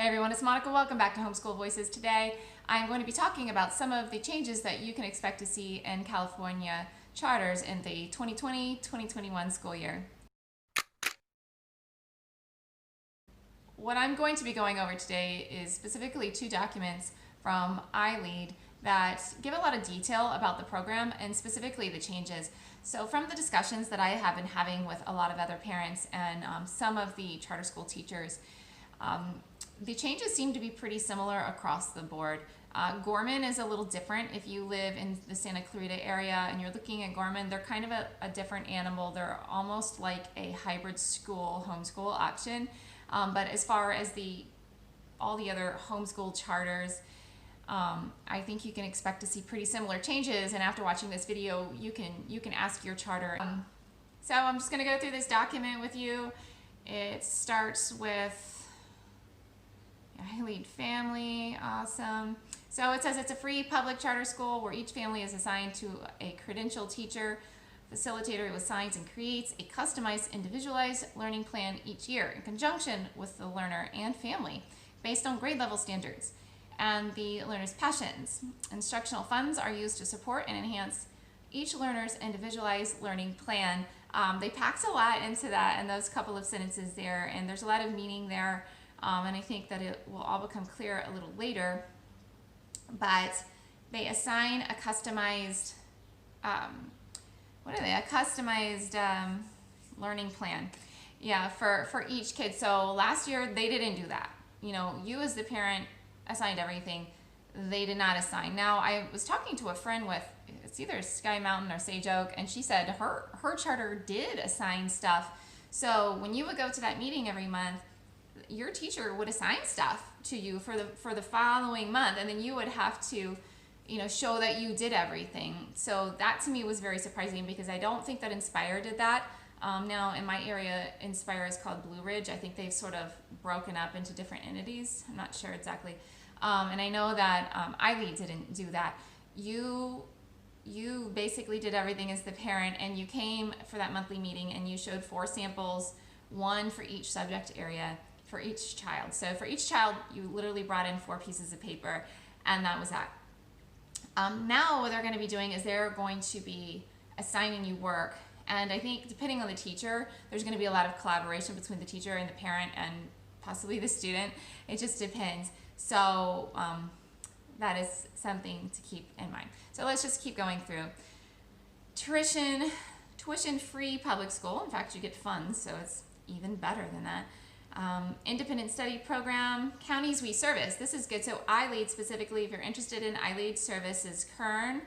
everyone, it's Monica. Welcome back to Homeschool Voices. Today I'm going to be talking about some of the changes that you can expect to see in California charters in the 2020-2021 school year. What I'm going to be going over today is specifically two documents from Ilead that give a lot of detail about the program and specifically the changes. So from the discussions that I have been having with a lot of other parents and some of the charter school teachers, the changes seem to be pretty similar across the board. Gorman is a little different. If you live in the Santa Clarita area and you're looking at Gorman, they're kind of a different animal. They're almost like a hybrid school homeschool option. But as far as all the other homeschool charters, I think you can expect to see pretty similar changes. And after watching this video, you can ask your charter. So I'm just going to go through this document with you. It starts with Ilead family, awesome. So it says it's a free public charter school where each family is assigned to a credentialed teacher, facilitator who assigns and creates a customized, individualized learning plan each year in conjunction with the learner and family based on grade level standards and the learner's passions. Instructional funds are used to support and enhance each learner's individualized learning plan. They packed a lot into that in those couple of sentences there, and there's a lot of meaning there. And I think that it will all become clear a little later, but they assign a customized, a customized learning plan, yeah, for each kid. So last year they didn't do that. You know, you as the parent assigned everything. They did not assign. Now I was talking to a friend with, it's either Sky Mountain or Sage Oak, and she said her charter did assign stuff. So when you would go to that meeting every month, your teacher would assign stuff to you for the following month, and then you would have to, you know, show that you did everything. So that to me was very surprising because I don't think that Inspire did that. Now in my area, Inspire is called Blue Ridge. I think they've sort of broken up into different entities. I'm not sure exactly. And I know that Ilead didn't do that. You basically did everything as the parent, and you came for that monthly meeting and you showed 4 samples, 1 for each subject area, for each child. So for each child, you literally brought in 4 pieces of paper, and that was that. Now what they're going to be doing is they're going to be assigning you work, and I think depending on the teacher, there's going to be a lot of collaboration between the teacher and the parent and possibly the student. It just depends. So that is something to keep in mind. So let's just keep going through. Tuition-free public school. In fact, you get funds, so it's even better than that. Independent study program, counties we service. This is good. So Ilead specifically, if you're interested in Ilead services, Kern,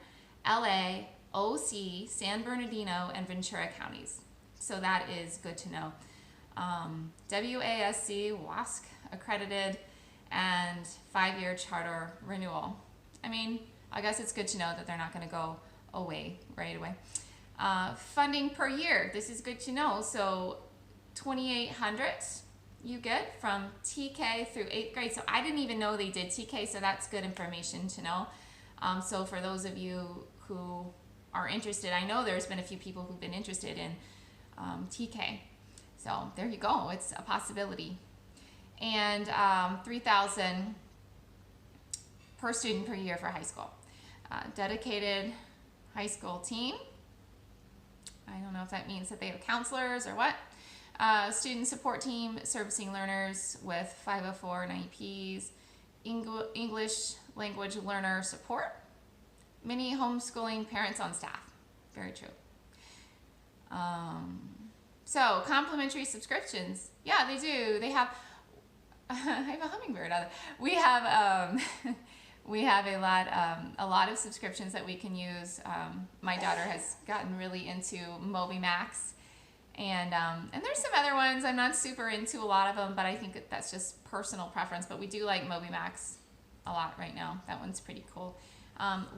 LA, OC, San Bernardino, and Ventura counties. So that is good to know. WASC accredited, and 5-year charter renewal. I mean, I guess it's good to know that they're not going to go away right away. Funding per year. This is good to know. So $2,800 you get from TK through 8th grade. So I didn't even know they did TK, so that's good information to know. So for those of you who are interested, I know there's been a few people who've been interested in TK. So there you go, it's a possibility. And $3,000 per student per year for high school. Dedicated high school team. I don't know if that means that they have counselors or what. Student support team servicing learners with 504 and IEPs, English language learner support, many homeschooling parents on staff. Very true. So complimentary subscriptions. Yeah, they do. They have, I have a hummingbird out there. We have a lot of subscriptions that we can use. My daughter has gotten really into MobiMax. And there's some other ones. I'm not super into a lot of them, but I think that's just personal preference. But we do like MobiMax a lot right now. That one's pretty cool.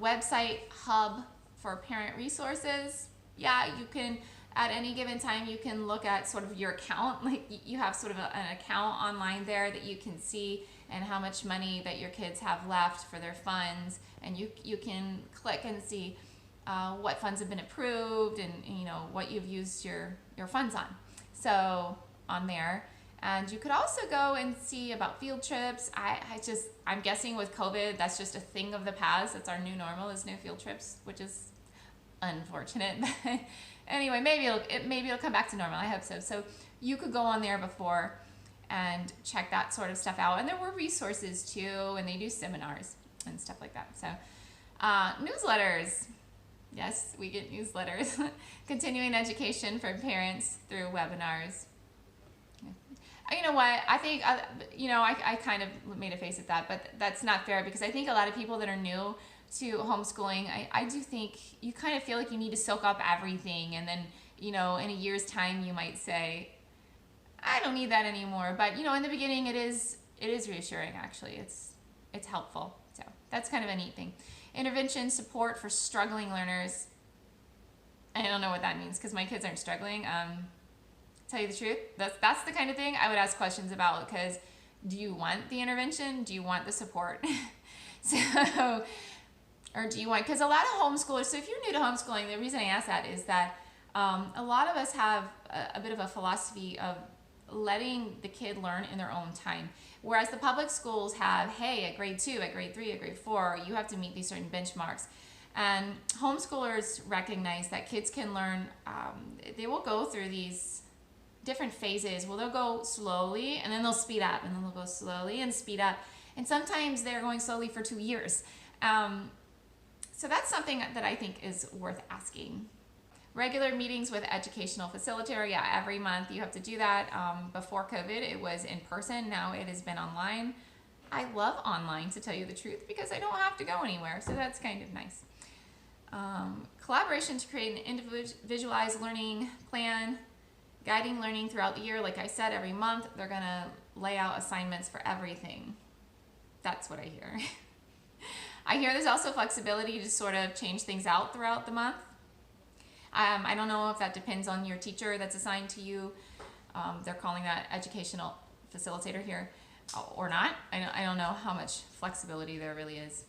Website hub for parent resources. Yeah, you can, at any given time, you can look at sort of your account. Like you have sort of an account online there that you can see and how much money that your kids have left for their funds. And you can click and see what funds have been approved and you know what you've used your funds on. So on there, And you could also go and see about field trips. I'm guessing with COVID, that's just a thing of the past. That's our new normal, is no field trips, which is unfortunate. But anyway, maybe it'll come back to normal. I hope so. So you could go on there before and check that sort of stuff out. And there were resources too, and they do seminars and stuff like that. So newsletters. Yes, we get newsletters. Continuing education for parents through webinars. You know what? I think, I kind of made a face at that, but that's not fair, because I think a lot of people that are new to homeschooling, I do think you kind of feel like you need to soak up everything. And then, in a year's time, you might say, I don't need that anymore. But, in the beginning, it is reassuring, actually. It's helpful. So that's kind of a neat thing. Intervention support for struggling learners. I don't know what that means, because my kids aren't struggling. Tell you the truth, that's the kind of thing I would ask questions about, because do you want the intervention? Do you want the support? Or do you want, because a lot of homeschoolers, so if you're new to homeschooling, the reason I ask that is that a lot of us have a bit of a philosophy of letting the kid learn in their own time. Whereas the public schools have, hey, at grade 2, at grade 3, at grade 4, you have to meet these certain benchmarks. And homeschoolers recognize that kids can learn, they will go through these different phases. Well, they'll go slowly, and then they'll speed up, and then they'll go slowly and speed up. And sometimes they're going slowly for 2 years. So that's something that I think is worth asking. Regular meetings with educational facilitator. Yeah, every month you have to do that. Before COVID, it was in person. Now it has been online. I love online, to tell you the truth, because I don't have to go anywhere. So that's kind of nice. Collaboration to create an individualized learning plan. Guiding learning throughout the year. Like I said, every month they're going to lay out assignments for everything. That's what I hear. I hear there's also flexibility to sort of change things out throughout the month. I don't know if that depends on your teacher that's assigned to you. They're calling that educational facilitator here, or not. I don't know how much flexibility there really is.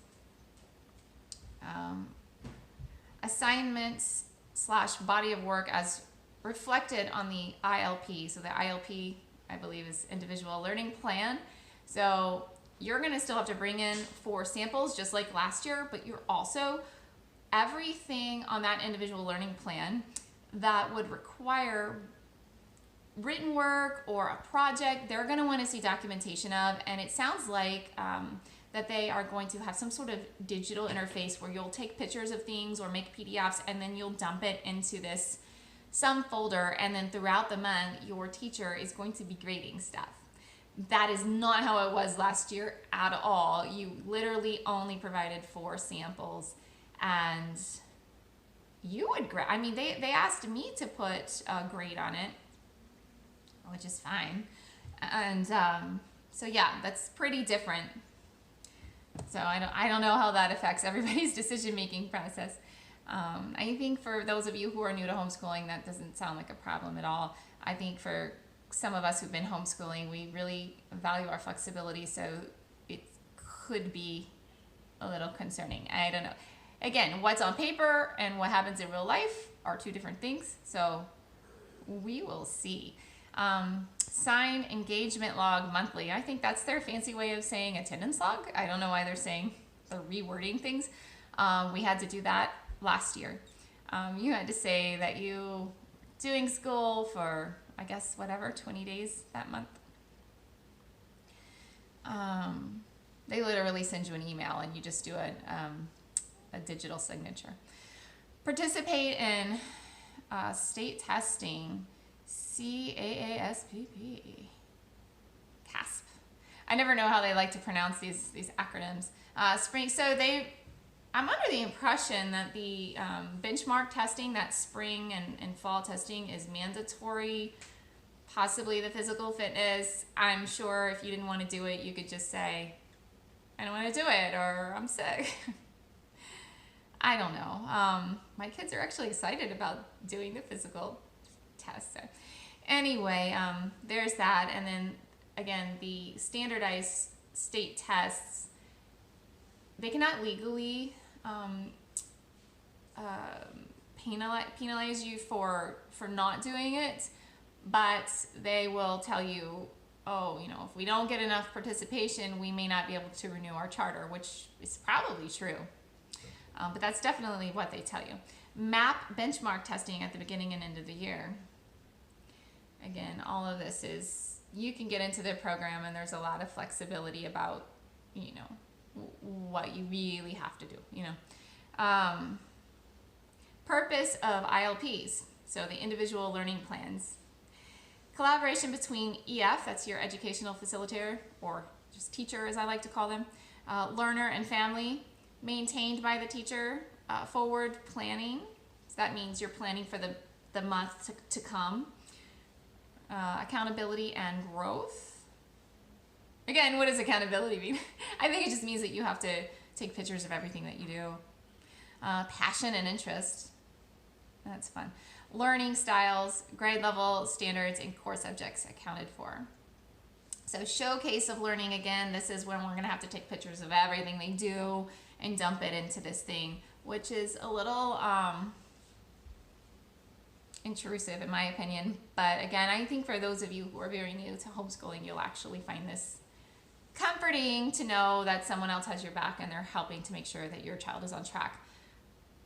Assignments / body of work as reflected on the ILP. So the ILP, I believe, is Individual Learning Plan. So you're going to still have to bring in 4 samples, just like last year, but you're also, everything on that individual learning plan that would require written work or a project, they're going to want to see documentation of. And it sounds like that they are going to have some sort of digital interface where you'll take pictures of things or make PDFs, and then you'll dump it into some folder, and then throughout the month your teacher is going to be grading stuff. That is not how it was last year at all. You literally only provided 4 samples, and you would grade. I mean, they asked me to put a grade on it, which is fine. And so yeah, that's pretty different. So I don't know how that affects everybody's decision-making process. I think for those of you who are new to homeschooling, that doesn't sound like a problem at all. I think for some of us who've been homeschooling, we really value our flexibility, so it could be a little concerning. I don't know. Again, what's on paper and what happens in real life are 2 different things, so we will see. Sign engagement log monthly. I think that's their fancy way of saying attendance log. I don't know why they're rewording things. We had to do that last year. You had to say that you doing school for, I guess, 20 days that month. They literally send you an email, and you just do a digital signature. Participate in state testing. CAASPP. CASP. I never know how they like to pronounce these acronyms. Spring. So I'm under the impression that the benchmark testing, that spring and fall testing, is mandatory. Possibly the physical fitness. I'm sure if you didn't want to do it, you could just say, I don't want to do it, or I'm sick. I don't know. My kids are actually excited about doing the physical test. So anyway, there's that. And then again, the standardized state tests, they cannot legally penalize you for not doing it, but they will tell you oh, you know, if we don't get enough participation, we may not be able to renew our charter, which is probably true. But that's definitely what they tell you. MAP benchmark testing at the beginning and end of the year. Again, all of this is, you can get into the program and there's a lot of flexibility about, you know, what you really have to do, you know. Purpose of ILPs, so the individual learning plans. Collaboration between EF, that's your educational facilitator, or just teacher as I like to call them, learner and family, maintained by the teacher, forward planning, so that means you're planning for the month to come, accountability and growth. Again, what does accountability mean? I think it just means that you have to take pictures of everything that you do. Passion and interest, that's fun. Learning styles, grade level, standards, and core subjects accounted for. So showcase of learning, again, this is when we're gonna have to take pictures of everything they do and dump it into this thing, which is a little intrusive in my opinion. But again, I think for those of you who are very new to homeschooling, you'll actually find this comforting to know that someone else has your back and they're helping to make sure that your child is on track.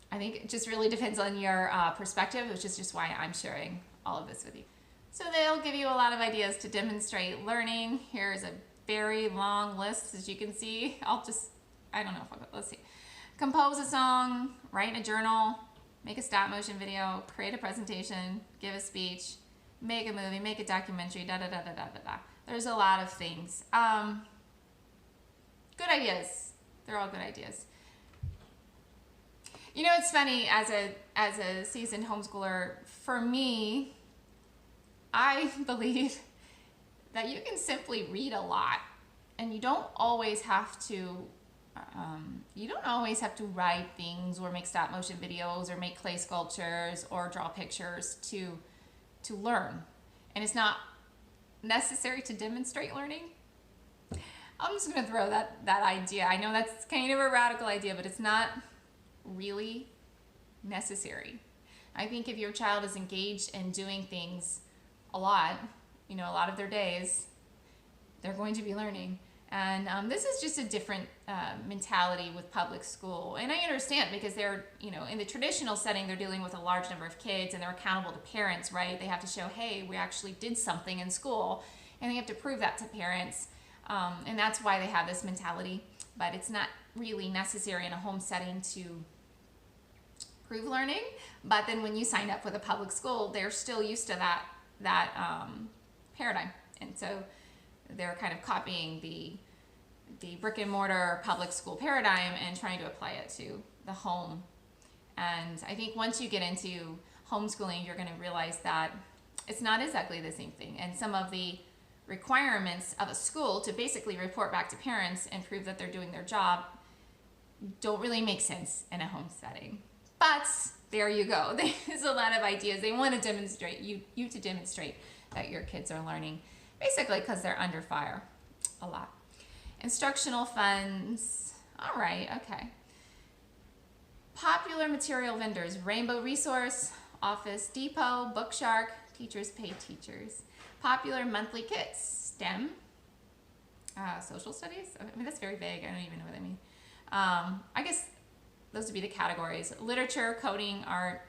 I think it just really depends on your perspective, which is just why I'm sharing all of this with you. So they'll give you a lot of ideas to demonstrate learning. Here's a very long list, as you can see. I don't know if let's see. Compose a song, write in a journal, make a stop motion video, create a presentation, give a speech, make a movie, make a documentary, da da da da da da da. There's a lot of things. Good ideas. They're all good ideas. You know, it's funny, as a seasoned homeschooler, for me, I believe that you can simply read a lot, and you don't always have to write things or make stop motion videos or make clay sculptures or draw pictures to learn. And it's not necessary to demonstrate learning. I'm just going to throw that idea. I know that's kind of a radical idea, but it's not really necessary. I think if your child is engaged in doing things a lot, you know, a lot of their days, they're going to be learning. And this is just a different mentality with public school. And I understand, because they're, you know, in the traditional setting, they're dealing with a large number of kids and they're accountable to parents, right? They have to show, hey, we actually did something in school, and they have to prove that to parents. And that's why they have this mentality. But it's not really necessary in a home setting to prove learning. But then when you sign up with a public school, they're still used to that paradigm. And so they're kind of copying the brick and mortar public school paradigm and trying to apply it to the home. And I think once you get into homeschooling, you're going to realize that it's not exactly the same thing. And some of the requirements of a school to basically report back to parents and prove that they're doing their job don't really make sense in a home setting. But there you go. There's a lot of ideas. They want to demonstrate, you to demonstrate that your kids are learning, basically because they're under fire a lot. Instructional funds. All right, okay. Popular material vendors: Rainbow Resource, Office Depot, Bookshark, Teachers Pay Teachers. Popular monthly kits: STEM, social studies. I mean, that's very vague. I don't even know what that means. I guess those would be the categories: literature, coding, art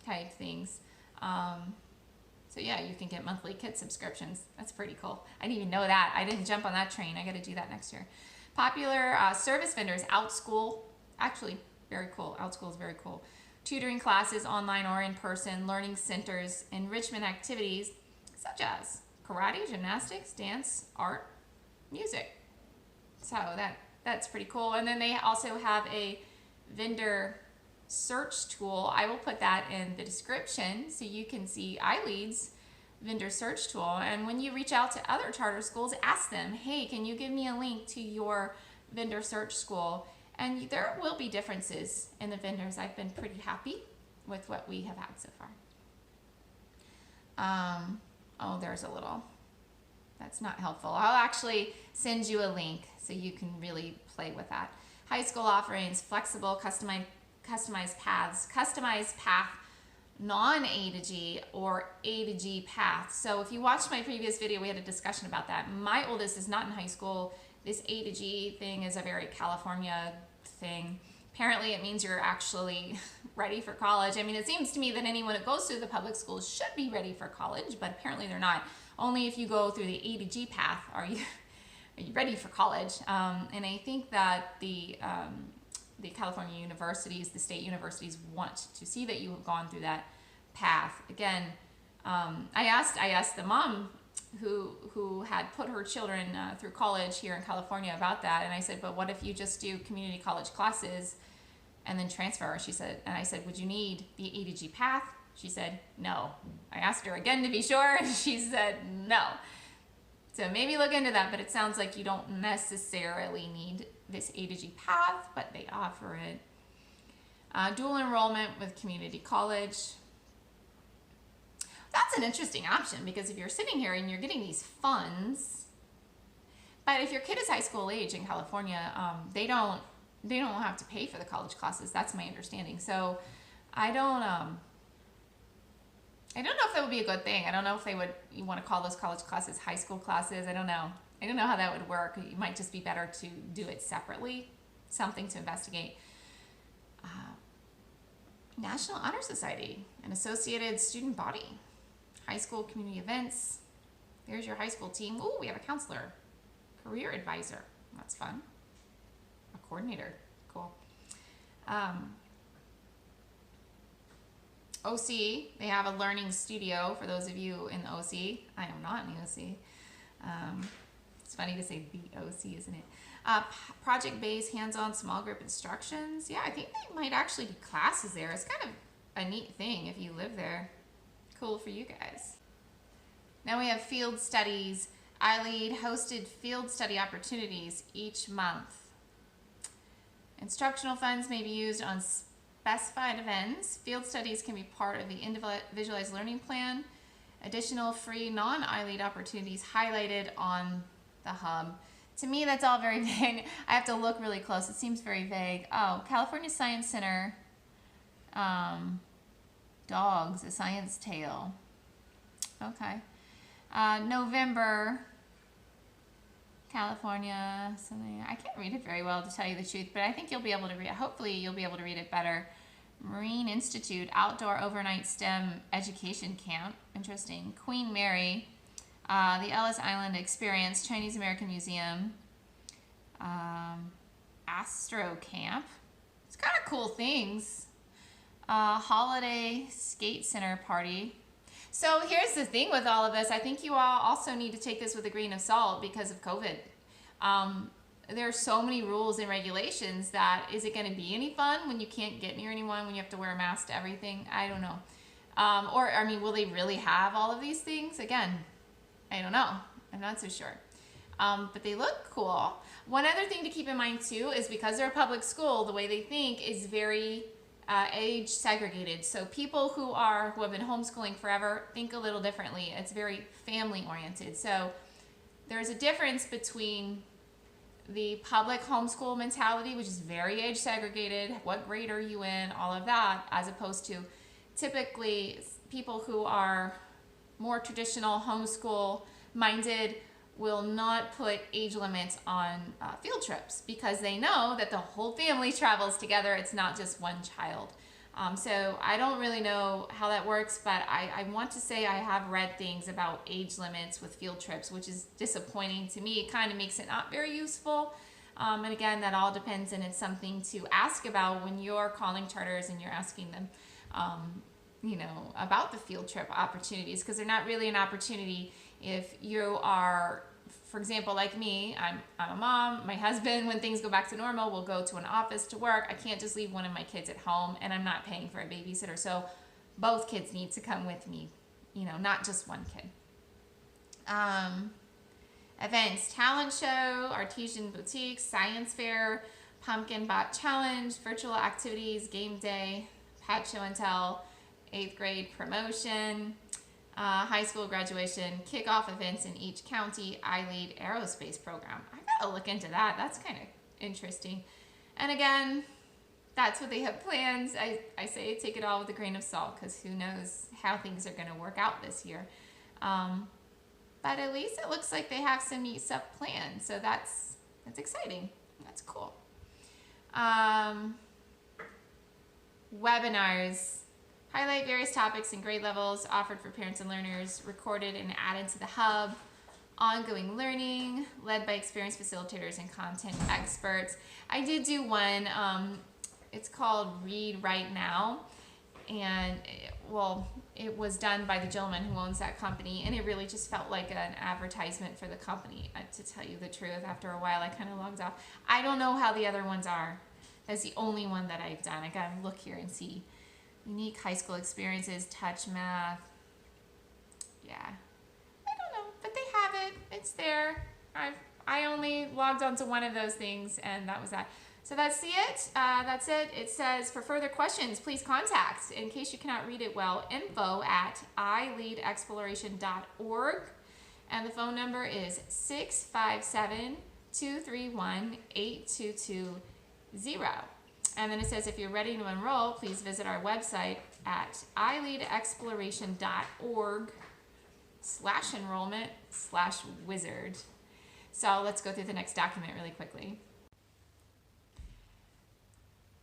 type things. So yeah, you can get monthly kit subscriptions. That's pretty cool. I didn't even know that. I didn't jump on that train. I got to do that next year. Popular service vendors: OutSchool. Actually, very cool. OutSchool is very cool. Tutoring classes, online or in person. Learning centers, enrichment activities such as karate, gymnastics, dance, art, music. So that's pretty cool. And then they also have a vendor search tool. I will put that in the description so you can see Ilead's vendor search tool. And when you reach out to other charter schools, ask them, hey, can you give me a link to your vendor search school? And there will be differences in the vendors. I've been pretty happy with what we have had so far. Oh, there's a little, that's not helpful. I'll actually send you a link so you can really play with that. High school offerings: flexible, customized paths. Customized path non-A to G or A to G path. So if you watched my previous video, we had a discussion about that. My oldest is not in high school. This A to G thing is a very California thing. Apparently it means you're actually ready for college. I mean, it seems to me that anyone that goes through the public schools should be ready for college, but apparently they're not. Only if you go through the A to G path are you ready for college. And I think that the California universities, the state universities, want to see that you have gone through that path. Again, I asked the mom who had put her children through college here in California about that, and I said, but what if you just do community college classes and then transfer? She said, and I said, would you need the A to G path? She said, no. I asked her again to be sure, and she said no. So maybe look into that, but it sounds like you don't necessarily need this A to G path, but they offer it. Dual enrollment with community college. That's an interesting option, because if you're sitting here and you're getting these funds, but if your kid is high school age in California, they don't have to pay for the college classes. That's my understanding. So I don't know if that would be a good thing. I don't know if you want to call those college classes high school classes. I don't know how that would work. It might just be better to do it separately. Something to investigate. National Honor Society, an associated student body. High school community events. There's your high school team. Ooh, we have a counselor. Career advisor. That's fun. A coordinator. Cool. OC, they have a learning studio for those of you in the OC. I am not in the OC. It's funny to say the OC, isn't it? Project-based, hands-on, small group instructions. Yeah, I think they might actually do classes there. It's kind of a neat thing if you live there. Cool for you guys. Now we have field studies. Ilead hosted field study opportunities each month. Instructional funds may be used on specified events. Field studies can be part of the individualized learning plan. Additional free non-Ilead opportunities highlighted on the hub. To me, that's all very vague. I have to look really close. It seems very vague. Oh, California Science Center. Dogs, A Science Tale. Okay. November, California, something. I can't read it very well, to tell you the truth, but I think you'll be able to read it. Hopefully you'll be able to read it better. Marine Institute, Outdoor Overnight STEM Education Camp. Interesting. Queen Mary, the Ellis Island Experience, Chinese American Museum, Astro Camp. It's kind of cool things. Holiday Skate Center Party. So here's the thing with all of this. I think you all also need to take this with a grain of salt because of COVID. There are so many rules and regulations that, is it going to be any fun when you can't get near anyone, when you have to wear a mask to everything? I don't know. Or, I mean, will they really have all of these things? Again, I don't know. I'm not so sure. But they look cool. One other thing to keep in mind too is, because they're a public school, the way they think is very age segregated. So people who have been homeschooling forever think a little differently. It's very family oriented. So there's a difference between the public homeschool mentality, which is very age segregated, what grade are you in, all of that, as opposed to typically people who are more traditional homeschool minded will not put age limits on field trips, because they know that the whole family travels together. It's not just one child. So I don't really know how that works, but I want to say I have read things about age limits with field trips, which is disappointing to me. It kind of makes it not very useful. And again, that all depends, and it's something to ask about when you're calling charters and you're asking them, you know, about the field trip opportunities, because they're not really an opportunity if you are, for example, like me. I'm a mom. My husband, when things go back to normal, will go to an office to work. I can't just leave one of my kids at home, and I'm not paying for a babysitter. So both kids need to come with me, you know, not just one kid. Events, talent show, artisan boutique, science fair, pumpkin bot challenge, virtual activities, game day, pet show and tell, 8th grade promotion, high school graduation, kickoff events in each county, Ilead aerospace program. I gotta look into that. That's kind of interesting. And again, that's what they have plans. I say take it all with a grain of salt, because who knows how things are going to work out this year. But at least it looks like they have some neat stuff planned. So that's exciting. That's cool. Webinars. Highlight various topics and grade levels offered for parents and learners, recorded and added to the hub. Ongoing learning, led by experienced facilitators and content experts. I did do one, it's called Read Right Now, and it was done by the gentleman who owns that company, and it really just felt like an advertisement for the company. To tell you the truth, after a while I kind of logged off. I don't know how the other ones are. That's the only one that I've done. I gotta look here and see. Unique high school experiences, touch math. Yeah, I don't know, but they have it. It's there. I only logged onto one of those things, and that was that. So that's it. That's it. It says, for further questions, please contact, in case you cannot read it well, info@ileadexploration.org. And the phone number is 657-231-8220. And then it says, if you're ready to enroll, please visit our website at ileadexploration.org/enrollment/wizard. So let's go through the next document really quickly.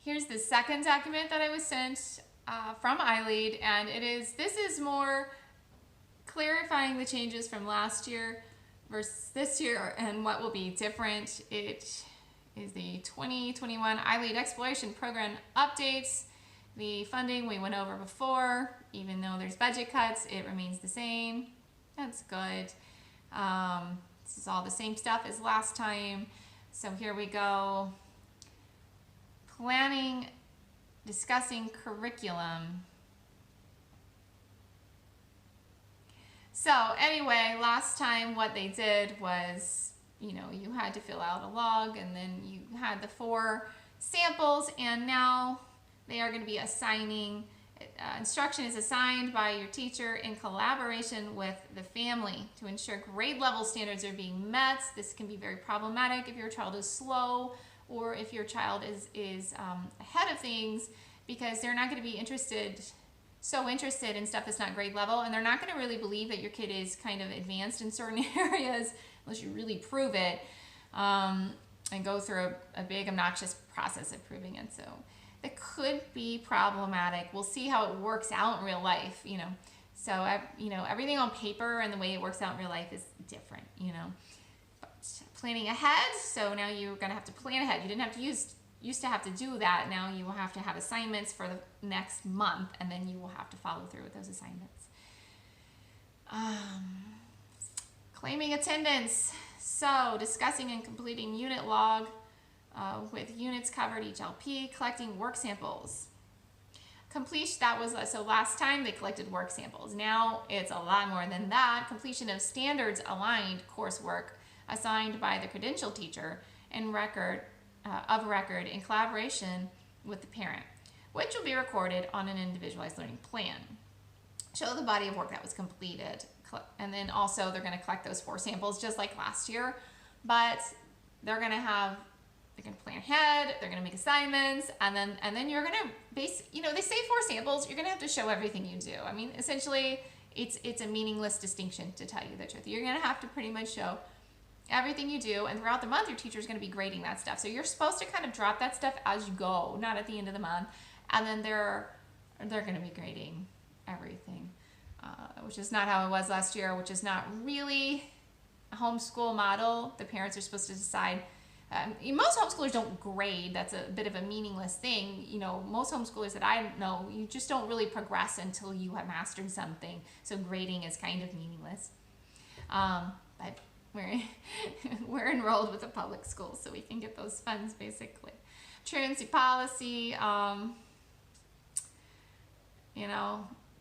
Here's the second document that I was sent from Ilead, and this is more clarifying the changes from last year versus this year and what will be different. It is the 2021 Ilead Exploration Program updates. The funding we went over before, even though there's budget cuts, it remains the same. That's good. This is all the same stuff as last time. So here we go. Planning, discussing curriculum. So anyway, last time what they did was, you had to fill out a log, and then you had the 4 samples, and now they are going to be assigning, instruction is assigned by your teacher in collaboration with the family to ensure grade level standards are being met. This can be very problematic if your child is slow, or if your child is ahead of things, because they're not going to be so interested in stuff that's not grade level, and they're not going to really believe that your kid is kind of advanced in certain areas unless you really prove it, and go through a big obnoxious process of proving it. So that could be problematic. We'll see how it works out in real life, So, everything on paper and the way it works out in real life is different, But planning ahead, so now you're going to have to plan ahead. You didn't have to used to have to do that. Now you will have to have assignments for the next month, and then you will have to follow through with those assignments. Claiming attendance. So discussing and completing unit log with units covered each LP, collecting work samples. Completion, so last time they collected work samples. Now it's a lot more than that. Completion of standards aligned coursework assigned by the credential teacher and record in collaboration with the parent, which will be recorded on an individualized learning plan. Show the body of work that was completed, and then also they're going to collect those 4 samples just like last year, but they're going to plan ahead, they're going to make assignments, and then you're going to they say 4 samples, you're going to have to show everything you do. I mean, essentially it's a meaningless distinction, to tell you the truth. You're going to have to pretty much show everything you do, and throughout the month your teacher is going to be grading that stuff. So you're supposed to kind of drop that stuff as you go, not at the end of the month, and then they're going to be grading everything, which is not how it was last year, which is not really a homeschool model. The parents are supposed to decide. Most homeschoolers don't grade. That's a bit of a meaningless thing. Most homeschoolers that I know, you just don't really progress until you have mastered something. So grading is kind of meaningless. But we're enrolled with a public school, so we can get those funds, basically. Truancy policy.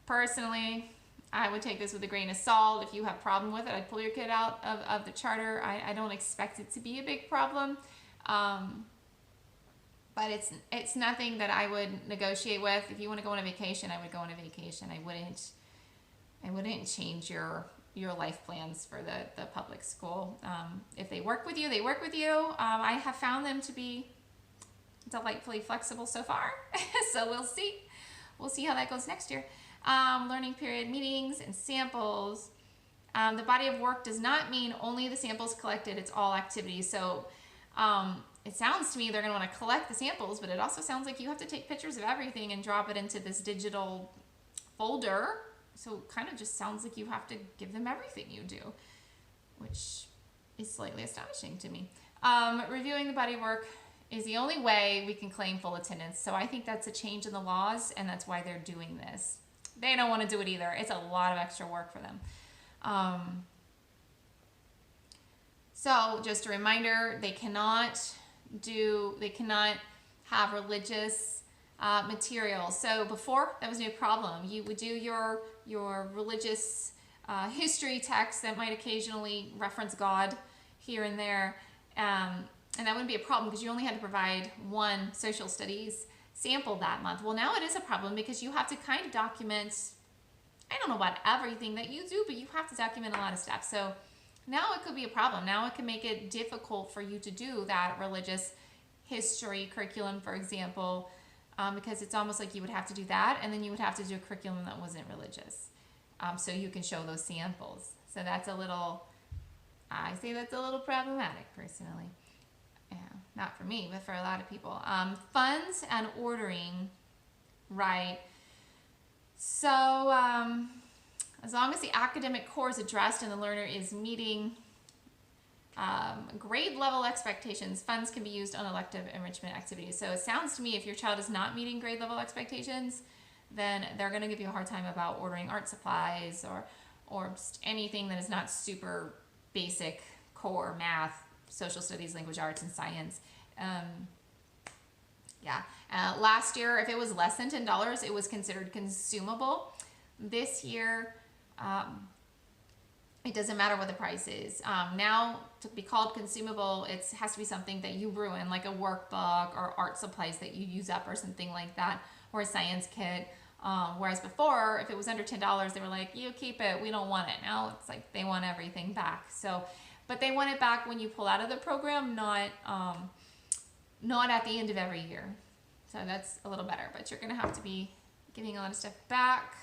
Personally, I would take this with a grain of salt. If you have a problem with it, I'd pull your kid out of the charter. I don't expect it to be a big problem. But it's nothing that I would negotiate with. If you want to go on a vacation, I would go on a vacation. I wouldn't change your life plans for the public school. If they work with you, they work with you. I have found them to be delightfully flexible so far. So we'll see. We'll see how that goes next year. Learning period meetings and samples. The body of work does not mean only the samples collected. It's all activities. So it sounds to me they're going to want to collect the samples, but it also sounds like you have to take pictures of everything and drop it into this digital folder. So it kind of just sounds like you have to give them everything you do, which is slightly astonishing to me. Reviewing the body of work is the only way we can claim full attendance. So I think that's a change in the laws, and that's why they're doing this. They don't want to do it either. It's a lot of extra work for them. So just a reminder, they cannot have religious material. So before, that was no problem. You would do your religious history text that might occasionally reference God here and there, and that wouldn't be a problem because you only had to provide one social studies sample that month. Well, now it is a problem because you have to kind of document, I don't know about everything that you do, but you have to document a lot of stuff. So now it could be a problem. Now it can make it difficult for you to do that religious history curriculum, for example, because it's almost like you would have to do that, and then you would have to do a curriculum that wasn't religious, so you can show those samples. So that's a little, I say that's a little problematic personally. Yeah, not for me, but for a lot of people. Funds and ordering, right? So as long as the academic core is addressed and the learner is meeting grade level expectations, funds can be used on elective enrichment activities. So it sounds to me if your child is not meeting grade level expectations, then they're going to give you a hard time about ordering art supplies or just anything that is not super basic core math, social studies, language arts, and science. Last year, if it was less than $10, it was considered consumable. This year, it doesn't matter what the price is. Now, to be called consumable, it has to be something that you ruin, like a workbook or art supplies that you use up or something like that, or a science kit. Whereas before, if it was under $10, they were like, you keep it, we don't want it. Now it's like they want everything back. So, but they want it back when you pull out of the program, not at the end of every year. So that's a little better, but you're gonna have to be giving a lot of stuff back.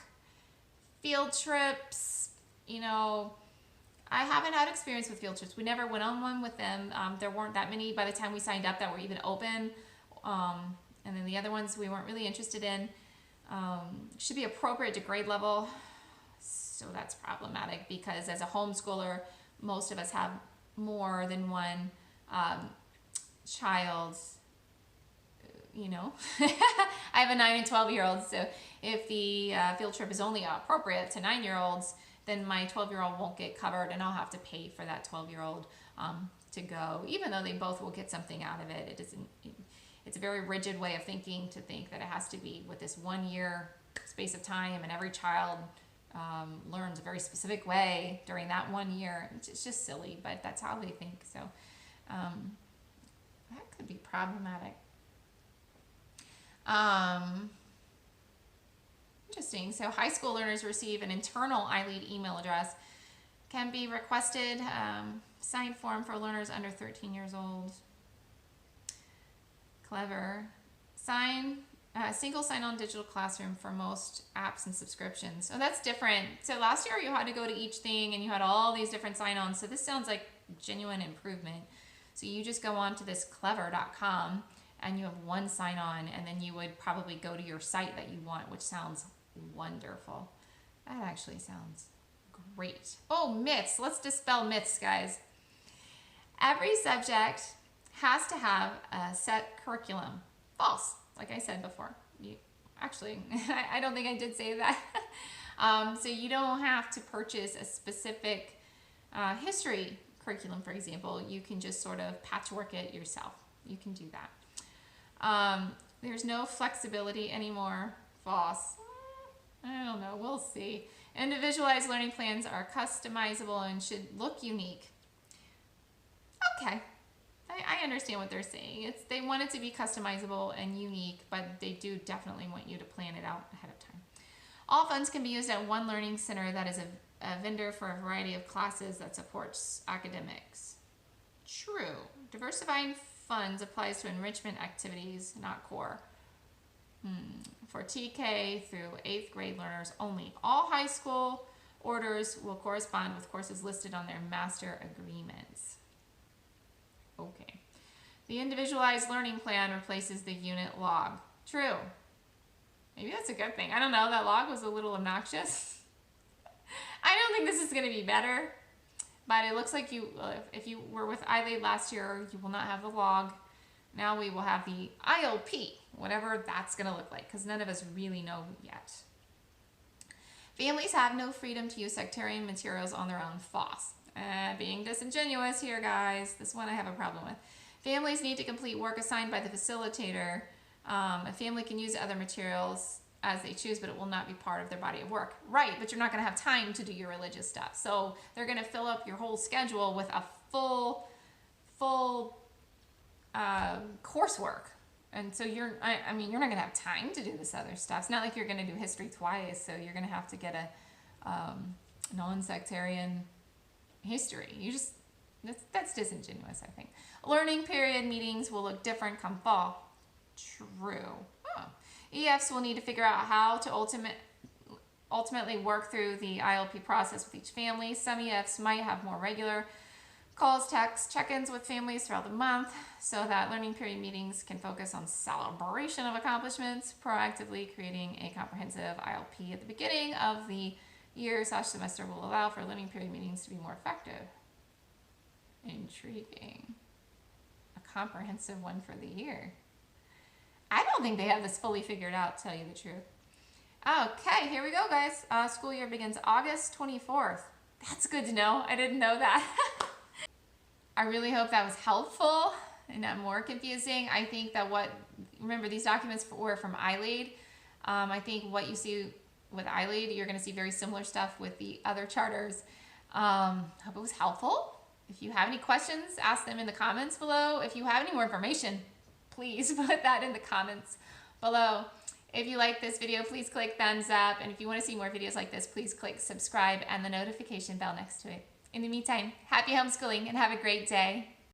Field trips, I haven't had experience with field trips. We never went on one with them. There weren't that many by the time we signed up that were even open. And then the other ones we weren't really interested in. Should be appropriate to grade level. So that's problematic because as a homeschooler, most of us have more than one child. I have a 9 and 12-year-old, so if the field trip is only appropriate to 9-year-olds, then my 12-year-old won't get covered, and I'll have to pay for that 12-year-old to go, even though they both will get something out of it. It's a very rigid way of thinking to think that it has to be with this 1 year space of time, and every child learns a very specific way during that 1 year. It's just silly, but that's how they think. So that could be problematic. Interesting. So high school learners receive an internal Ilead email address. Can be requested signed form for learners under 13 years old. Clever. Single sign-on digital classroom for most apps and subscriptions. So that's different. So last year you had to go to each thing and you had all these different sign-ons. So this sounds like genuine improvement. So you just go on to this clever.com and you have one sign-on, and then you would probably go to your site that you want, which sounds wonderful. That actually sounds great. Oh, myths. Let's dispel myths, guys. Every subject has to have a set curriculum. False, like I said before. I don't think I did say that. So you don't have to purchase a specific history curriculum, for example. You can just sort of patchwork it yourself. You can do that. There's no flexibility anymore. False. I don't know. We'll see. Individualized learning plans are customizable and should look unique. Okay. I understand what they're saying. They want it to be customizable and unique, but they do definitely want you to plan it out ahead of time. All funds can be used at one learning center that is a vendor for a variety of classes that supports academics. True. Diversifying funds applies to enrichment activities, not core. For TK through 8th grade learners only. All high school orders will correspond with courses listed on their master agreements. Okay. The individualized learning plan replaces the unit log. True. Maybe that's a good thing. I don't know. That log was a little obnoxious. I don't think this is going to be better. But it looks like if you were with Ilead last year, you will not have the log. Now we will have the IOP, whatever that's going to look like, because none of us really know yet. Families have no freedom to use sectarian materials on their own. False. Being disingenuous here, guys. This one I have a problem with. Families need to complete work assigned by the facilitator. A family can use other materials as they choose, but it will not be part of their body of work. Right, but you're not going to have time to do your religious stuff. So they're going to fill up your whole schedule with a full coursework. And so you're not going to have time to do this other stuff. It's not like you're going to do history twice, so you're going to have to get a non-sectarian history. That's disingenuous, I think. Learning period meetings will look different come fall. True. Oh. EFs will need to figure out how to ultimately work through the ILP process with each family. Some EFs might have more regular calls, texts, check-ins with families throughout the month so that learning period meetings can focus on celebration of accomplishments, proactively creating a comprehensive ILP at the beginning of the year/semester will allow for learning period meetings to be more effective. Intriguing. A comprehensive one for the year. I don't think they have this fully figured out, to tell you the truth. Okay, here we go, guys. School year begins August 24th. That's good to know. I didn't know that. I really hope that was helpful and not more confusing. I think that remember these documents were from Ilead. I think what you see with Ilead, you're going to see very similar stuff with the other charters. Hope it was helpful. If you have any questions, ask them in the comments below. If you have any more information, please put that in the comments below. If you like this video, please click thumbs up. And if you want to see more videos like this, please click subscribe and the notification bell next to it. In the meantime, happy homeschooling and have a great day.